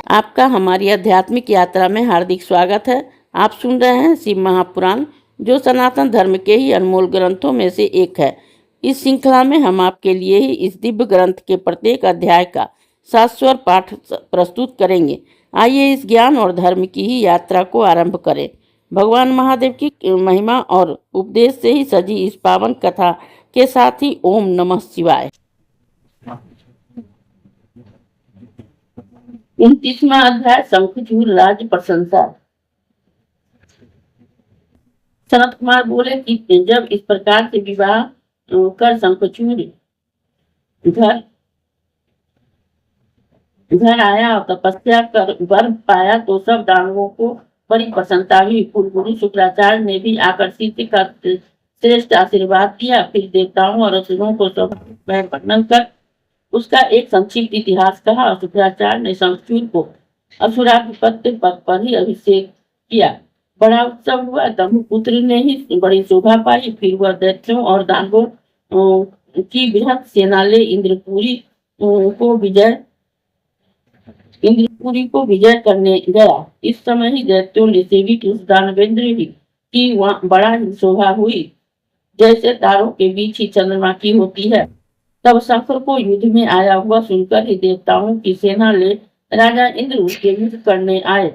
आपका हमारी आध्यात्मिक यात्रा में हार्दिक स्वागत है। आप सुन रहे हैं शिव महापुराण, जो सनातन धर्म के ही अनमोल ग्रंथों में से एक है। इस श्रृंखला में हम आपके लिए ही इस दिव्य ग्रंथ के प्रत्येक अध्याय का शाश्वत पाठ प्रस्तुत करेंगे। आइए इस ज्ञान और धर्म की ही यात्रा को आरंभ करें। भगवान महादेव की महिमा और उपदेश से ही सजी इस पावन कथा के साथ ही ओम नमः शिवाय। 29वां अध्याय शंखचूड़ राज प्रशंसा। सनत कुमार बोले कि जब इस प्रकार से विवाह कर शंखचूड़ घर आया और तपस्या कर वर पाया तो सब दानवों को बड़ी प्रसन्नता हुई। कुल गुरु शुक्राचार्य ने भी आकर्षित कर श्रेष्ठ आशीर्वाद दिया। फिर देवताओं और असुरों को सब वर्णन कर उसका एक संक्षिप्त इतिहास कहा। शुक्राचार्य ने शंखचूड़ को असुराधिपत्य पद पर ही अभिषेक किया। बड़ा उत्सव हुआ। दम्भपुत्र ने ही बड़ी शोभा पाई। फिर वह दैत्यों और दानवों की बृहद सेना ले इंद्रपुरी को विजय करने गया। इस समय ही दैत्यों ने सेवित उस दानवेंद्र की बड़ा ही शोभा हुई, जैसे तारों के बीच ही चंद्रमा की होती है। तब शंकर को युद्ध में आया हुआ सुनकर ही देवताओं की सेना ले राजा इंद्र उसके युद्ध करने आए।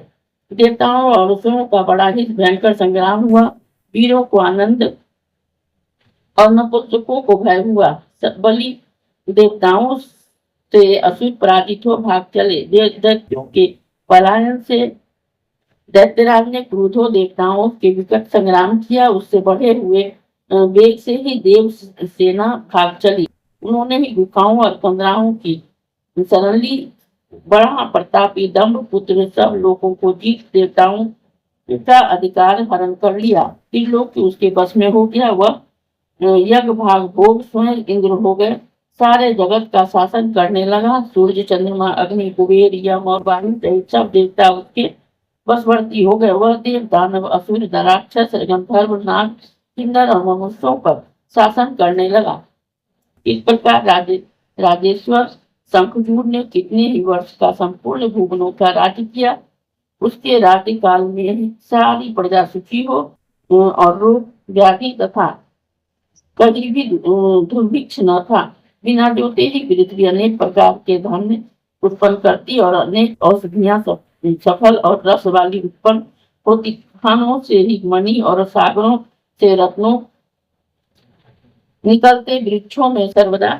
देवताओं और असुरों का बड़ा ही भयंकर संग्राम हुआ। वीरों को आनंद और नपुंसकों को भय हुआ। बलि देवताओं से असुर पराजित हो भाग चले। दैत्यों के पलायन से दैत्यराज ने क्रोध हो देवताओं के विकट संग्राम किया। उससे बढ़े हुए वेग से ही देव सेना भाग चली। उन्होंने ही गुफाओं और कंदराओं की शरण ली। बड़ा प्रतापी दंभपुत्र सब लोगों को जीत देवताओं का अधिकार हरण कर लिया। त्रिलोक उसके बस में हो गया। वह यज्ञ भाग भोग स्वयं इंद्र हो गए। सारे जगत का शासन करने लगा। सूर्य, चंद्रमा, अग्नि, कुबेर, यम और वायु सहित सब देवता उसके वशवर्ती हो गए। वह देव, दानव, असुर, राक्षस, गंधर्व, नाग, किन्नर और मनुष्यों पर शासन करने लगा। इस प्रकार राजेश्वर शंखचूड़ ने कितने ही वर्ष का संपूर्ण भुवनों का राज्य किया। उसके राज्यकाल में सारी प्रजा सुखी हो और रोग, व्याधि तथा कभी भी दुर्भिक्ष न था। बिना जोते ही पृथ्वी अनेक प्रकार के धन उत्पन्न करती और अनेक औषधियां सफल और रस वाली उत्पन्न होती। खानों से ही मणि और सागरों से रत्नों निकलते। वृक्षों में सर्वदा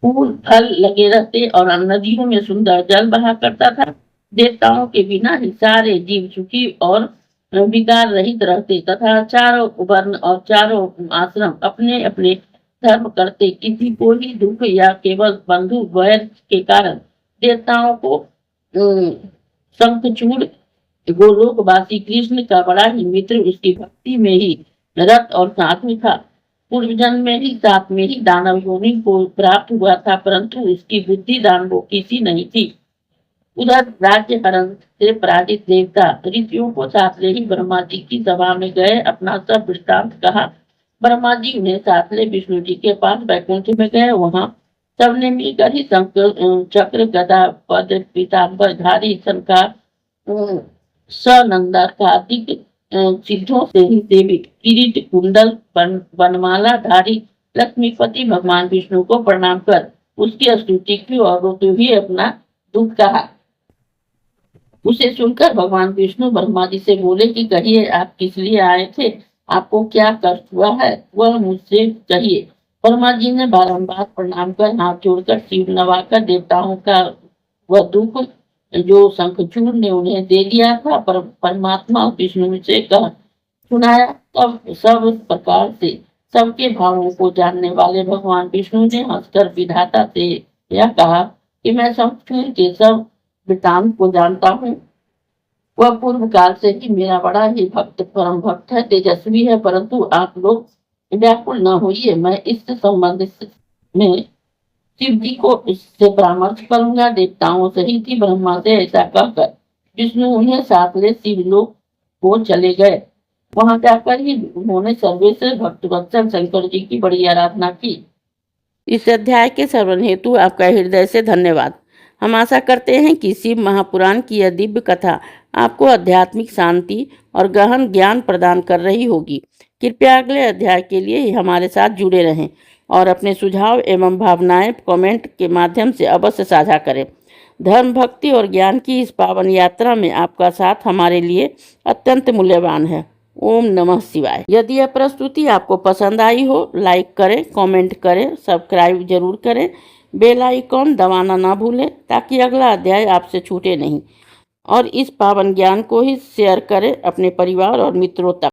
फूल फल लगे रहते और नदियों में सुंदर जल बहा करता था। देवताओं के बिना ही सारे जीव सुखी और विकार रहित रहते तथा चारों वर्ण और चारों आश्रम अपने अपने धर्म करते। किसी को ही दुख या केवल बंधु वैर के कारण देवताओं को शंखचूड़ गोलोकवासी कृष्ण का बड़ा ही मित्र उसकी भक्ति में ही रत और साधु था। पूर्व जन्म में ही साथ में ही दानव योनि को प्राप्त हुआ था, परंतु उसकी बुद्धि दानवों की सी नहीं थी। उधर राज्य हरण से पराजित देवता ऋषियों को साथ ले ही ब्रह्मा जी की सभा में गए। अपना सब वृत्तांत कहा। ब्रह्मा जी उन्हें साथ ले विष्णु जी के पास वैकुंठ में गए। वहां सबने मिलकर ही चक्र, गदा, पद, पीताम्बर धारी, शंकर, सनंदा का अधिक सिद्धों से ही सेवित किरीट, कुंडल, वनमाला धारी लक्ष्मीपति भगवान विष्णु को प्रणाम कर उसकी स्तुति की और रोते हुए अपना दुख कहा। उसे सुनकर भगवान विष्णु ब्रह्मा जी से बोले कि कहिए, आप किस लिए आए थे? आपको क्या कष्ट हुआ है? वह मुझसे कहिए। ब्रह्मा जी ने बारंबार प्रणाम कर हाथ जोड़कर शिव नवाकर देवताओं का वह दुख जो शंखचूड़ ने उन्हें दे दिया था परमात्मा विष्णु से कह सुनाया। तब सब प्रकार से सबके भावों को जानने वाले भगवान विष्णु ने हंसकर विधाता से यह कहा कि मैं शंखचूड़ के सब वृतांत को जानता हूँ। वह पूर्व काल से ही मेरा बड़ा ही भक्त, परम भक्त है, तेजस्वी है, परंतु आप लोग व्याकुल न होइए। मैं इस संबंध में शिव जी को इससे परामर्श करूंगा। देवताओं सहित ही ब्रह्मा से ऐसा कहकर विष्णु उन्हें साथ ले शिवलोक को चले गए। वहां जाकर ही उन्होंने सर्वेश्वर भक्त वत्सल शंकर जी की बड़ी आराधना की। इस अध्याय के श्रवण हेतु आपका हृदय से धन्यवाद। हम आशा करते हैं कि शिव महापुराण की यह दिव्य कथा आपको आध्यात्मिक शांति और गहन ज्ञान प्रदान कर रही होगी। कृपया अगले अध्याय के लिए हमारे साथ जुड़े रहें और अपने सुझाव एवं भावनाएं कमेंट के माध्यम से अवश्य साझा करें। धर्म, भक्ति और ज्ञान की इस पावन यात्रा में आपका साथ हमारे लिए अत्यंत मूल्यवान है। ओम नमः शिवाय। यदि यह प्रस्तुति आपको पसंद आई हो, लाइक करें, कमेंट करें, सब्सक्राइब जरूर करें, बेल आइकॉन दबाना ना भूलें ताकि अगला अध्याय आपसे छूटे नहीं। और इस पावन ज्ञान को ही शेयर करें अपने परिवार और मित्रों तक।